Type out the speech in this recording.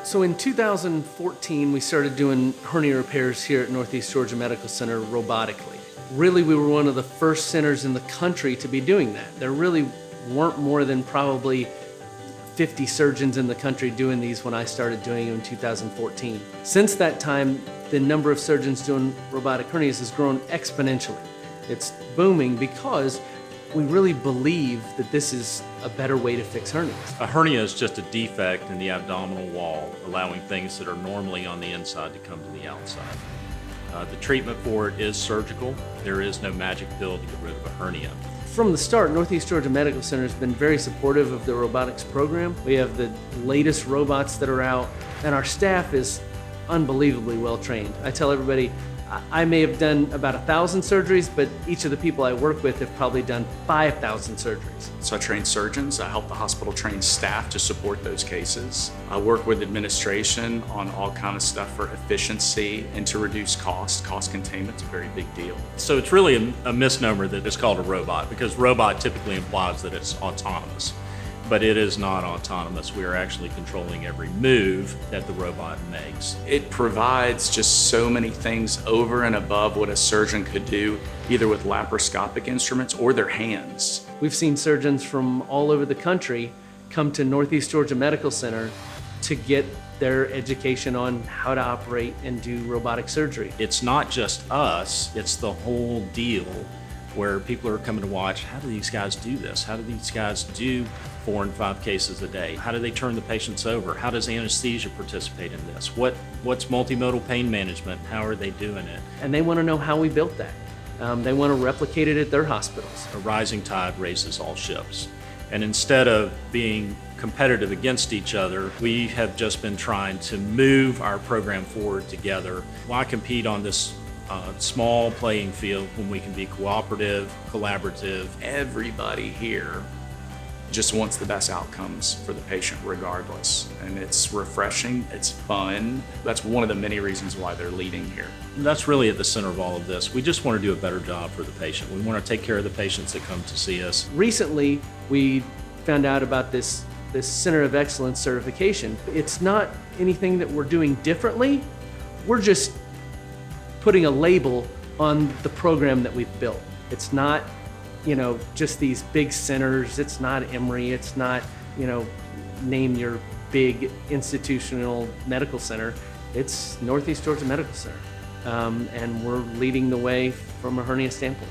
So in 2014, we started doing hernia repairs here at Northeast Georgia Medical Center robotically. Really, we were one of the first centers in the country to be doing that. There really weren't more than probably 50 surgeons in the country doing these when I started doing them in 2014. Since that time, the number of surgeons doing robotic hernias has grown exponentially. It's booming because we really believe that this is a better way to fix hernias. A hernia is just a defect in the abdominal wall, allowing things that are normally on the inside to come to the outside. The treatment for it is surgical. There is no magic pill to get rid of a hernia. From the start, Northeast Georgia Medical Center has been very supportive of the robotics program. We have the latest robots that are out, and our staff is unbelievably well trained. I tell everybody, I may have done about 1,000 surgeries, but each of the people I work with have probably done 5,000 surgeries. So I train surgeons, I help the hospital train staff to support those cases. I work with administration on all kind of stuff for efficiency and to reduce cost. Cost containment's a very big deal. So it's really a misnomer that it's called a robot, because robot typically implies that it's autonomous. But it is not autonomous. We are actually controlling every move that the robot makes. It provides just so many things over and above what a surgeon could do, either with laparoscopic instruments or their hands. We've seen surgeons from all over the country come to Northeast Georgia Medical Center to get their education on how to operate and do robotic surgery. It's not just us, it's the whole deal where people are coming to watch, how do these guys do this? How do these guys do 4 and 5 cases a day? How do they turn the patients over? How does anesthesia participate in this? What's multimodal pain management? How are they doing it? And they want to know how we built that. They want to replicate it at their hospitals. A rising tide raises all ships. And instead of being competitive against each other, we have just been trying to move our program forward together. Why compete on this small playing field when we can be cooperative, collaborative? Everybody here just wants the best outcomes for the patient regardless. And it's refreshing, it's fun. That's one of the many reasons why they're leading here. That's really at the center of all of this. We just want to do a better job for the patient. We want to take care of the patients that come to see us. Recently, we found out about this Center of Excellence certification. It's not anything that we're doing differently. We're just putting a label on the program that we've built. It's not, just these big centers. It's not Emory. It's not, name your big institutional medical center. It's Northeast Georgia Medical Center. And we're leading the way from a hernia standpoint.